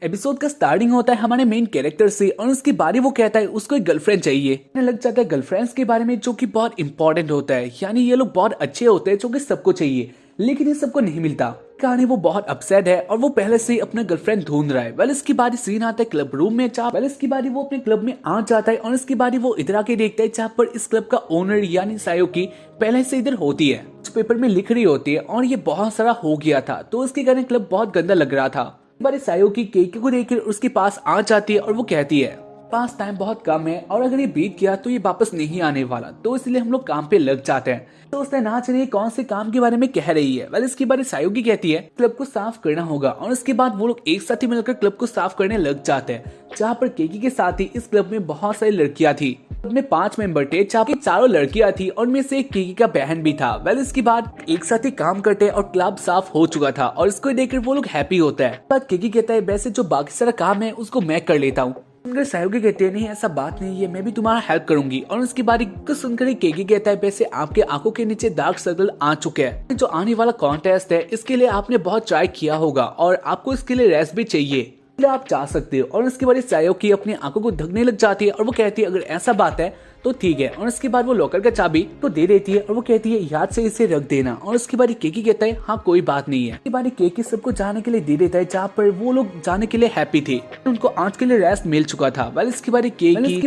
Episode का starting होता है हमारे मेन कैरेक्टर से और उसके बारे वो कहता है उसको एक गर्लफ्रेंड चाहिए। लग जाता है गर्लफ्रेंड्स के बारे में जो कि बहुत इंपॉर्टेंट होता है, यानी ये लोग बहुत अच्छे होते हैं जो कि सबको चाहिए, लेकिन ये सबको नहीं मिलता। कहानी वो बहुत अपसेट है और वो पहले से ही अपना गर्लफ्रेंड ढूंढ रहा है। वेल इसकी बारी सीन आता है क्लब रूम में। वेल इसकी बारी वो अपने क्लब में आ जाता है और इसकी बारी वो इधर आके देखता है जहाँ पर इस क्लब का ओनर यानी सायोकी पहले से इधर होती है, उस पेपर में लिख रही होती है और ये बहुत सारा हो गया था तो उसके कारण क्लब बहुत गंदा लग रहा था। बारी सायोकी केकी को देखकर उसके पास आ जाती है और वो कहती है पास टाइम बहुत कम है और अगर ये बीत गया तो ये वापस नहीं आने वाला, तो इसलिए हम लोग काम पे लग जाते हैं। तो उसने ना चलिए कौन से काम के बारे में कह रही है। वेल इसके बारे सायोकी कहती है क्लब को साफ करना होगा और उसके बाद वो लोग एक साथ ही मिलकर क्लब को साफ करने लग जाते हैं, जहाँ पर केकी के साथ ही इस क्लब में बहुत सारी लड़कियां थी। क्लब में 5 मेंबर थे जहाँ की चारों लड़कियां थी और में से एक केकी का बहन भी था। वेल इसके बाद एक साथ ही काम करते और क्लब साफ हो चुका था और इसको देखकर वो लोग हैप्पी होता है। बाद केकी कहता है वैसे जो बाकी सारा काम है उसको मैं कर लेता हूँ। सुनकर सायोकी कहते हैं नहीं ऐसा बात नहीं है, मैं भी तुम्हारा हेल्प करूंगी। और उसकी बारी को सुनकर केकी कहता है वैसे आपके आंखों के नीचे डार्क सर्कल आ चुके हैं, जो आने वाला कॉन्टेस्ट है इसके लिए आपने बहुत ट्राई किया होगा और आपको इसके लिए रेस्ट भी चाहिए, इसलिए आप जा सकते हो। और उसके बाद सायोकी अपनी आंखों को ढकने लग जाती है और वो कहती है अगर ऐसा बात है तो ठीक है। और उसके बाद वो लॉकर का चाबी तो दे देती है और वो कहती है याद से इसे रख देना। और उसके बाद केकी कहता है हाँ कोई बात नहीं है। उसके बाद केकी सबको जाने के लिए दे देता है जहाँ पर वो लोग जाने के लिए हैप्पी थे, उनको आज के लिए रेस्ट मिल चुका था। वेल इसके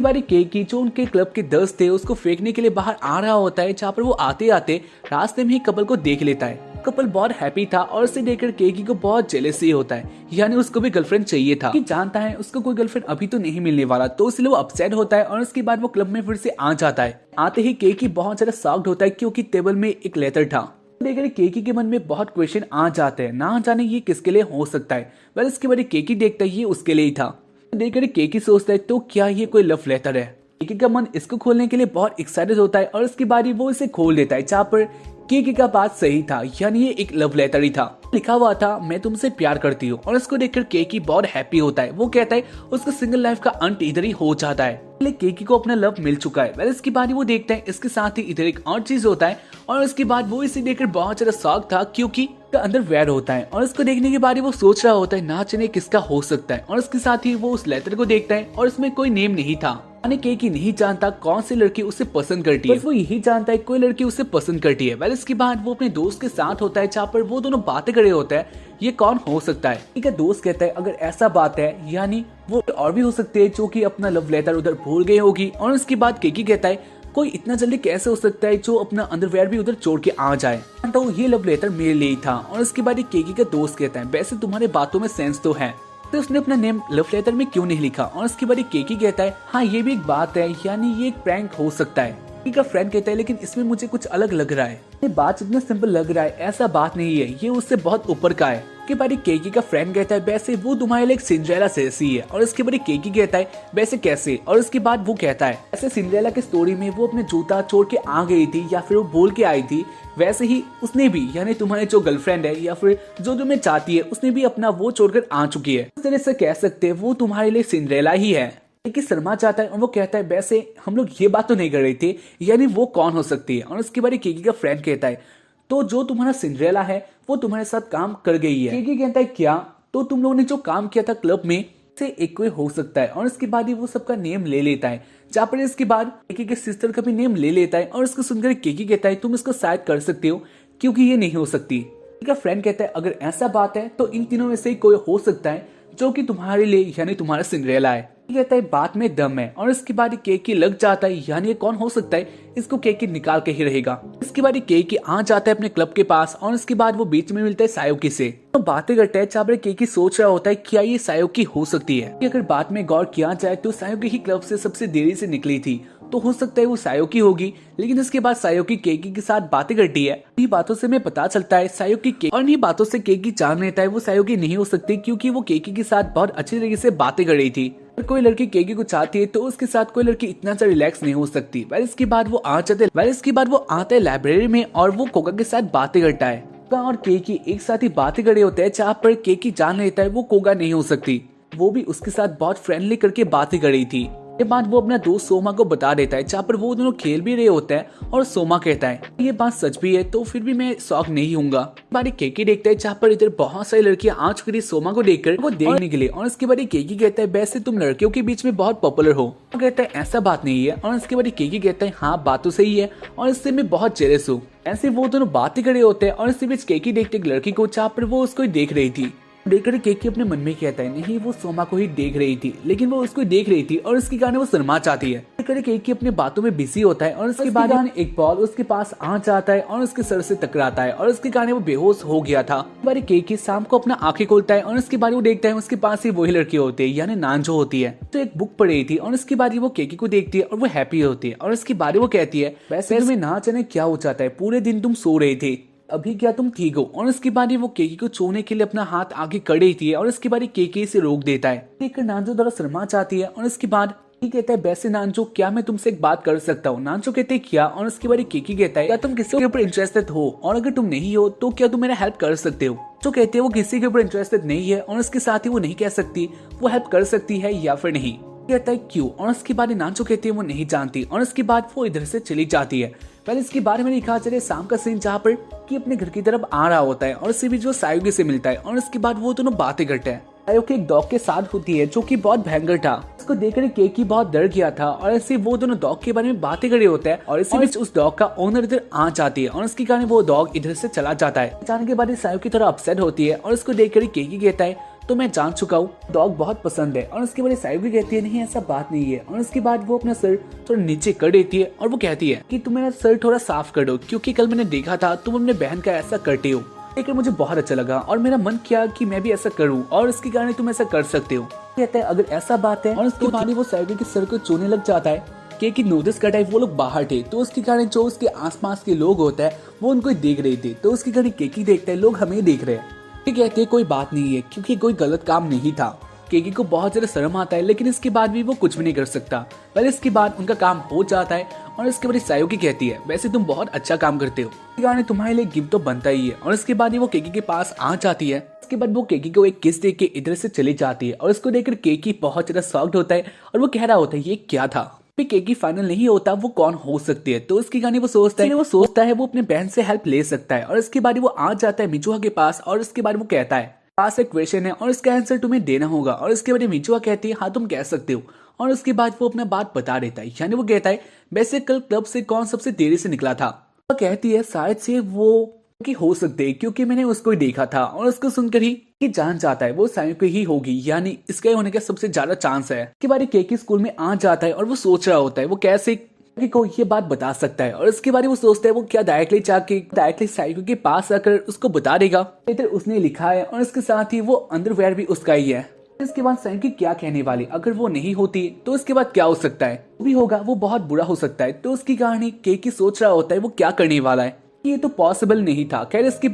बाद केकी जो उनके क्लब के दोस्त थे उसको फेंकने के लिए बाहर आ रहा होता है, जहाँ पर वो आते आते रास्ते में ही कपल को देख लेता है। कपल बहुत हैप्पी था और उसे देखकर केकी को बहुत जेलसी होता है, यानी उसको भी गर्लफ्रेंड चाहिए था। कि जानता है उसको कोई गर्लफ्रेंड अभी तो नहीं मिलने वाला, तो इसलिए वो अपसेट होता है और उसके बाद वो क्लब में फिर से आ जाता है। आते ही केकी बहुत ज्यादा शॉक्ड होता है क्योंकि टेबल में एक लेटर था। देखकर केकी के मन में बहुत क्वेश्चन आ जाते हैं, ना जाने ये किसके लिए हो सकता है। वेल इसके बाद केकी देखता है ये उसके लिए ही था। देखकर केकी सोचता है तो क्या ये कोई लव लेटर है। केकी का मन इसको खोलने के लिए बहुत एक्साइटेड होता है और उसकी बारी वो इसे खोल देता है, जहाँ पर केकी का बात सही था, यानी ये एक लव लेटर ही था। लिखा हुआ था मैं तुमसे प्यार करती हूँ। और इसको देखकर केकी बहुत हैप्पी होता है। वो कहता है उसका सिंगल लाइफ का अंत इधर ही हो जाता है, केकी को अपना लव मिल चुका है। वेल इसकी बात वो देखते हैं इसके साथ ही इधर एक और चीज होता है और उसके बाद वो इसे देखकर बहुत ज्यादा शॉक था क्योंकि अंदर वेयर होता है। और इसको देखने के बाद वो सोच रहा होता है ना जाने किसका हो सकता है। और इसके साथ ही वो उस लेटर को देखता है और इसमें कोई नेम नहीं था, यानी केकी नहीं जानता कौन सी लड़की उसे पसंद करती है, बस वो यही जानता है कोई लड़की उसे पसंद करती है। वेल इसके बाद वो अपने दोस्त के साथ होता है जहाँ पर वो दोनों बातें कर रहे होते हैं ये कौन हो सकता है। ठीक है, दोस्त कहता है अगर ऐसा बात है यानी वो और भी हो सकते हैं जो कि अपना लव लेटर उधर भूल गई होगी। और उसके बाद केकी कहता है कोई इतना जल्दी कैसे हो सकता है जो अपना अंडरवेयर भी उधर छोड़ के आ जाए, तो ये लव लेटर मेरे लिए ही था। और उसके बाद केकी का दोस्त कहता है वैसे तुम्हारे बातों में सेंस तो है, तो उसने अपना नेम लव लेटर में क्यों नहीं लिखा। और उसके बाद केकी कहता है हाँ ये भी एक बात है, यानी ये एक प्रैंक हो सकता है। केकी का फ्रेंड कहता है लेकिन इसमें मुझे कुछ अलग लग रहा है, ये बात इतना सिंपल लग रहा है, ऐसा बात नहीं है, ये उससे बहुत ऊपर का है। के बारे केकी का फ्रेंड कहता है वैसे वो तुम्हारे लिए एक सिंड्रेला जैसी है। और इसके बारे केकी कहता है वैसे कैसे। और इसके बाद वो कहता है ऐसे सिंड्रेला की स्टोरी में वो अपने जूता छोड़ के आ गई थी या फिर वो बोल के आई थी, वैसे ही उसने भी, यानी तुम्हारे जो गर्लफ्रेंड है या फिर जो तुम्हें चाहती है उसने भी अपना वो छोड़कर आ चुकी है। इस तरह से कह सकते हैं वो तुम्हारे लिए सिंड्रेला ही है। केकी शर्मा चाहता है और वो कहता है वैसे हम लोग ये बात तो नहीं कर रहे थे, यानी वो कौन हो सकती है। और उसके बारे केकी का फ्रेंड कहता है तो जो तुम्हारा सिंड्रेला है वो तुम्हारे साथ काम कर गई है। केकी कहता है क्या, तो तुम लोगों ने जो काम किया था क्लब में से एक कोई हो सकता है। और इसके बाद ही वो सबका नेम ले लेता है, जहाँ पर इसके बाद केकी के सिस्टर का भी नेम ले लेता है। और इसको सुनकर केकी कहता है तुम इसको शायद कर सकते हो क्योंकि ये नहीं हो सकती। केकी का फ्रेंड कहता है अगर ऐसा बात है तो इन तीनों में से कोई हो सकता है जो कि तुम्हारे लिए यानी तुम्हारा सिंड्रेला है। कहता है बात में दम है। और इसके बाद केकी लग जाता है, यानी ये कौन हो सकता है, इसको केकी निकाल के ही रहेगा। इसके बाद केकी आ जाता है अपने क्लब के पास और इसके बाद वो बीच में मिलता है सायोकी से, तो बातें करते हैं। चाबर केकी सोच रहा होता है क्या ये सायोकी हो सकती है। अगर बात में गौर किया जाए तो सायोकी ही क्लब से सबसे देरी से निकली थी, तो हो सकता है वो सायोकी होगी। लेकिन इसके बाद सायोकी केकी के साथ बातें करती है। इन्हीं बातों से हमें पता चलता है सायोकी और इन्हीं बातों से केकी जान लेता है वो सायोकी नहीं हो सकती, क्योंकि वो केकी के साथ बहुत अच्छी तरीके से बातें कर रही थी। अगर कोई लड़की केकी को चाहती है तो उसके साथ कोई लड़की इतना सा रिलैक्स नहीं हो सकती। वेल इसके बाद वो आता है लाइब्रेरी में और वो कोका के साथ बातें करता है। कोका और केकी एक साथ ही बातें कर रहे होते हैं, जहाँ पर केकी जान लेता है वो कोका नहीं हो सकती, वो भी उसके साथ बहुत फ्रेंडली करके बातें कर रही थी। ये बात वो अपना दोस्त सोमा को बता देता है, जहाँ पर वो दोनों खेल भी रहे होते हैं और सोमा कहता है ये बात सच भी है तो फिर भी मैं शौक नहीं हूँगा। बारी केकी देखता है जहाँ पर इधर बहुत सारी लड़कियां आ चुकी थी सोमा को देखकर वो देखने के लिए, और इसके बाद केकी कहता है वैसे तुम लड़कियों के बीच में बहुत पॉपुलर हो। वो कहता है ऐसा बात नहीं है, और इसके बाद केकी कहता है हाँ बात तो सही है और इससे मैं बहुत जेलस हूँ। ऐसे वो दोनों बातें करे होते हैं और इसी बीच केकी देखते एक लड़की को जहाँ पर वो उसको देख रही थी। देखकर केकी अपने मन में कहता है नहीं वो सोमा को ही देख रही थी, लेकिन वो उसको देख रही थी और उसके कारण वो शर्मा चाहती है। देखकर केकी अपनी बातों में बिजी होता है और उसके बाद एक बॉल उसके पास आ जाता है और उसके सर से टकराता है और उसके कारण वो बेहोश हो गया था। बारी केकी शाम को अपना आंखें खोलता है और उसके बाद वो देखता है उसके पास ही वही लड़की होती है यानी नानजो होती है तो एक बुक पढ़ रही थी, और उसके बाद वो केकी को देखती है और वो हैप्पी होती है और उसके बाद वो कहती है वैसे तुम्हें ना जाने क्या हो जाता है, पूरे दिन तुम सो रहे थे, अभी क्या तुम ठीक हो। और उसके बाद वो केकी को छूने के लिए अपना हाथ आगे कर रही थी और उसके बाद केकी से रोक देता है। देखकर नानजो थोड़ा शर्मा चाहती है और उसके बाद कहता है वैसे नानजो क्या मैं तुमसे एक बात कर सकता हूँ। नानजो कहते हैं क्या, और उसके बाद केकी कहता है क्या तुम किसी के ऊपर इंटरेस्टेड हो, और अगर तुम नहीं हो तो क्या तुम मेरा हेल्प कर सकते हो। जो कहते हैं वो किसी के ऊपर इंटरेस्टेड नहीं है और उसके साथ ही वो नहीं कह सकती वो हेल्प कर सकती है या फिर नहीं। कहता है क्यों, और उसके बाद नानजो कहती है वो नहीं जानती, और उसके बाद वो इधर से चली जाती है। पहले इसके बारे में लिखा चले शाम का सीन जहाँ पर कि अपने घर की तरफ आ रहा होता है और उससे भी जो सायुकी से मिलता है, और उसके बाद वो दोनों बातें करते हैं। सायुकी एक डॉग के साथ होती है जो कि बहुत भयंकर था, उसको देखकर केकी बहुत डर गया था और ऐसे वो दोनों डॉग के बारे में बातें कर रहे होते हैं और इसी बीच उस डॉग का ओनर इधर आ जाती है और उसके कारण वो डॉग इधर से चला जाता है। जाने के बाद सायुकी थोड़ा अपसेट होती है और उसको देखकर केकी कहता है तो मैं जान चुका हूँ, डॉग बहुत पसंद है। और उसके बाद सायुकी कहती है नहीं ऐसा बात नहीं है, और उसके बाद वो अपना सर थोड़ा नीचे कर देती है और वो कहती है कि तुम मेरा सर थोड़ा साफ कर दो क्योंकि कल मैंने देखा था तुम अपने बहन का ऐसा करते हो, लेकिन मुझे बहुत अच्छा लगा और मेरा मन किया कि मैं भी ऐसा करूँ और इसके कारण तुम ऐसा कर सकते हो। कहता है अगर ऐसा बात है, और उसके बाद वो सायुकी के सर को छूने लग जाता है। केकी नोटिस करता है वो लोग बाहर थे तो उसके कारण जो उसके आसपास के लोग होते हैं वो उनको देख रहे थे, तो उसके कारण केकी देखता है लोग हमें देख रहे हैं। कहते कोई बात नहीं है क्योंकि कोई गलत काम नहीं था। केकी को बहुत ज्यादा शर्म आता है लेकिन इसके बाद भी वो कुछ भी नहीं कर सकता। पहले इसके बाद उनका काम हो जाता है और इसके बाद सायुकी कहती है वैसे तुम बहुत अच्छा काम करते हो, गाने तुम्हारे लिए गिफ्ट तो बनता ही है। और इसके बाद वो केकी के पास आ जाती है। इसके बाद वो केकी को एक किस दे के इधर से चली जाती है और उसको देखकर केकी बहुत ज्यादा शॉक्ड होता है और वो कह रहा होता है ये क्या था। केकी फाइनल नहीं होता वो कौन हो सकती है, तो उसके गाने वो सोचता है वो अपने बहन से हेल्प ले सकता है। और इसके बाद वो आ जाता है मिचुहा के पास और इसके बाद वो कहता है पास एक क्वेश्चन है और इसका आंसर तुम्हें देना होगा। और इसके बाद मिचुहा कहती है हाँ तुम कह सकते हो। और उसके बाद वो अपना बात बता देता है, यानी वो कहता है वैसे कल क्लब से कौन सबसे देरी से निकला था। वो कहती है शायद से वो कि हो सकते हैं क्योंकि मैंने उसको ही देखा था, और उसको सुनकर ही कि जान जाता है वो सायुकी ही होगी, यानी इसके होने का सबसे ज्यादा चांस है। के बाद केकी स्कूल में आ जाता है और वो सोच रहा होता है वो कैसे को ये बात बता सकता है। और इसके बारे में वो सोचता है वो क्या डायरेक्टली सायुकी के पास आकर उसको बता देगा। इधर उसने लिखा है और इसके साथ ही वो अंडरवेयर भी उसका ही है। इसके बाद सायुकी क्या कहने वाली, अगर वो नहीं होती तो इसके बाद क्या हो सकता है, भी होगा वो बहुत बुरा हो सकता है। तो उसकी कहानी केकी सोच रहा होता है वो क्या करने वाला है। ये तो पॉसिबल नहीं था, खैर इसके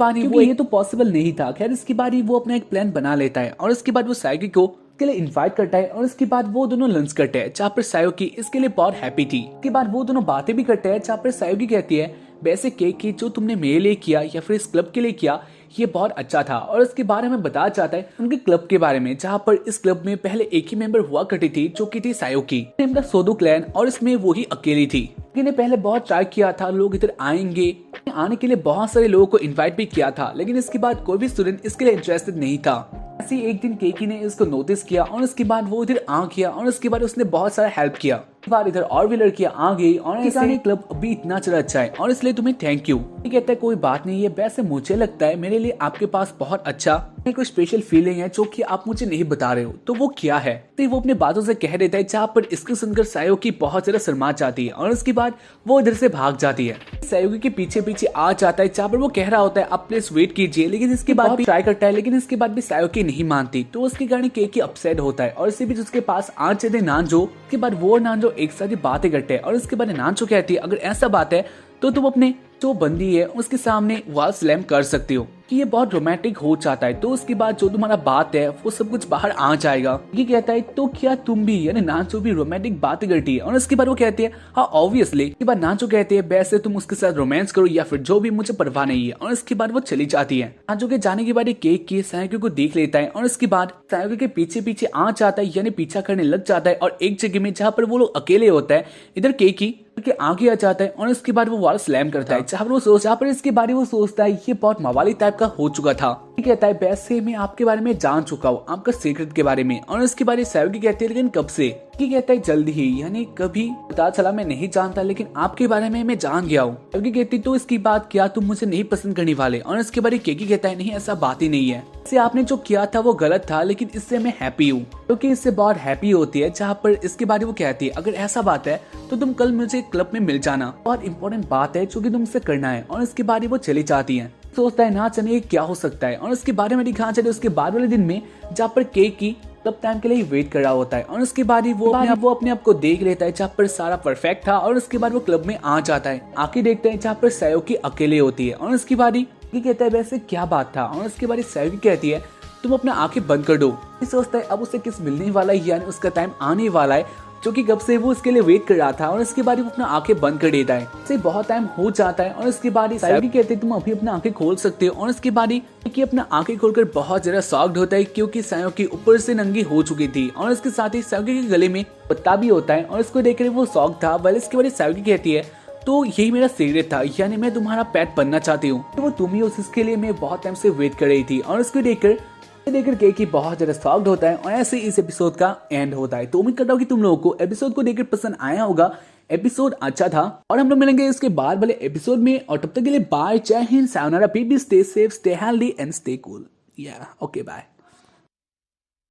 बाद वो अपना एक प्लान बना लेता है और इसके बाद वो सायुकी को के लिए इनवाइट करता है और इसके बाद वो दोनों लंच करते हैं जहाँ पर सायुकी इसके लिए बहुत हैप्पी थी। इसके बाद वो दोनों बातें भी करते हैं जहाँ पर सायुकी कहती है वैसे केक जो तुमने मेरे लिए किया या फिर इस क्लब के लिए किया ये बहुत अच्छा था। और इसके बारे में बताया जाता है उनके क्लब के बारे में, जहाँ पर इस क्लब में पहले एक ही मेंबर हुआ करती थी जो कि थी सायुकी नेम द सोदो क्लैन, और इसमें वो ही अकेली थी। ने पहले बहुत ट्राई किया था, लोग इधर आने के लिए बहुत सारे लोगों को इनवाइट भी किया था, लेकिन इसके बाद कोई भी स्टूडेंट इसके लिए इंटरेस्टेड नहीं था। ऐसे एक दिन केकी ने इसको नोटिस किया और उसके बाद वो इधर आ गया और उसके बाद उसने बहुत सारा हेल्प किया। बार इधर और भी लड़कियां आ गई और ऐसे क्लब अभी इतना चला अच्छा है और इसलिए तुम्हें थैंक यू। कहता है कोई बात नहीं है, वैसे मुझे लगता है मेरे लिए आपके पास बहुत अच्छा कोई स्पेशल फीलिंग है जो कि आप मुझे नहीं बता रहे हो, तो वो क्या है। तो वो अपने बातों से कह देता है, जहाँ पर इसको सुनकर सायुकी बहुत ज्यादा शर्मा जाती है और उसके बाद वो इधर से भाग जाती है। सायुकी के पीछे पीछे आ जाता है, जहाँ पर वो कह रहा होता है आप प्लीज वेट कीजिए, लेकिन इसके बाद भी ट्राई करता है, लेकिन इसके बाद भी सायुकी नहीं मानती। तो उसके कारण केकी अपसेट होता है और इसी बीच उसके पास आ जाते नानजो। के बाद वो नानजो एक साथ ही बातें करते हैं और उसके बाद नानजो कहती है अगर ऐसा बात है तो तुम अपने जो बंदी है उसके सामने वॉल स्लैम कर सकती हो, कि ये बहुत रोमांटिक हो जाता है, तो उसके बाद जो तुम्हारा बात है वो सब कुछ बाहर आ जाएगा। ये कहता है तो क्या तुम भी यानी नाचो भी रोमांटिक बातें करती है, और उसके बाद वो कहती है हाँ ऑब्वियसली। इसके बाद नाचो कहती है वैसे तुम उसके साथ रोमांस करो या फिर जो भी, मुझे परवाह नहीं है। और इसके बाद वो चली जाती है। नाचो के जाने के बाद केक की सायोकी को देख लेता है, और उसके बाद सायोकी के पीछे पीछे आ जाता है, यानी पीछा करने लग जाता है। और एक जगह में जहाँ पर वो लोग अकेले होता है, इधर केक की के आगे आ जाता है, और इसके बाद वो वॉल स्लैम करता है। जहाँ पर इसके बारे में वो सोचता है ये बहुत मवाली टाइप का हो चुका था। कहता है वैसे मैं आपके बारे में जान चुका हूँ, आपका सीक्रेट के बारे में। और इसके बारे में सायोकी कहती है लेकिन कब से? ये कहता है जल्दी ही, यानी कभी पता चला मैं नहीं जानता, लेकिन आपके बारे में मैं जान गया हूँ। सायोकी कहती तो इसकी बात क्या तुम मुझे नहीं पसंद करने वाले? और इसके बारे में केकी कहता है नहीं ऐसा बात ही नहीं है, इससे आपने जो किया था वो गलत था, लेकिन इससे मैं हैप्पी हूँ, क्योंकि इससे बहुत हैप्पी होती है। जहाँ पर इसके बारे में वो कहती है अगर ऐसा बात है तो तुम कल मुझे क्लब में मिल जाना, बहुत इंपॉर्टेंट बात है जो कि तुमसे करना है। और इसके बारे में वो चली जाती है। सोचता है ना जाने क्या हो सकता है। और उसके बारे में दिखा चले उसके बाद वाले दिन में जहाँ पर केक की तब टाइम के लिए वेट कर रहा होता है। और उसके बाद ही वो अपने आप को देख लेता है जहाँ पर सारा परफेक्ट था। और उसके बाद वो क्लब में आ जाता है। आके देखते हैं जहाँ पर सायोकी अकेले होती है। और उसके बाद ही कहता है वैसे क्या बात था? और उसके बाद सायोकी कहती है तुम अपने आंखें बंद कर दो। सोचता है अब उसे किस मिलने वाला है, यानी उसका टाइम आने वाला है, जो कि कब से वो उसके लिए वेट कर रहा था। और इसके बाद वो अपना आंखें बंद कर देता है। इससे बहुत टाइम हो जाता है। और इसके बाद सायोकी कहते हैं तुम अभी अपना आंखें खोल सकते हो। और इसके बाद ही अपना आंखें खोलकर बहुत ज्यादा शॉक्ड होता है, क्योंकि सायोकी ऊपर से नंगी हो चुकी थी। और इसके साथ ही सायोकी के गले में पत्ता भी होता है। और इसको देखकर वो शॉक था। वेल इसके बाद सायोकी कहती है तो यही मेरा सीक्रेट था, यानी मैं तुम्हारा पेट बनना चाहती हूँ। तो वो तुम ही हो जिसके लिए मैं बहुत टाइम से वेट कर रही थी। और इसको देखकर केकी बहुत ज्यादा शॉक्ड होता है। और ऐसे इस एपिसोड का एंड होता है। तो उम्मीद करता हूँ कि तुम लोगों को एपिसोड को देखकर पसंद आया होगा। एपिसोड अच्छा था, और हम लोग मिलेंगे इसके बाद वाले एपिसोड में। और तब तक के लिए बाय, जय Hind, sayonara, be stay safe, stay healthy and stay cool. या ओके बाय।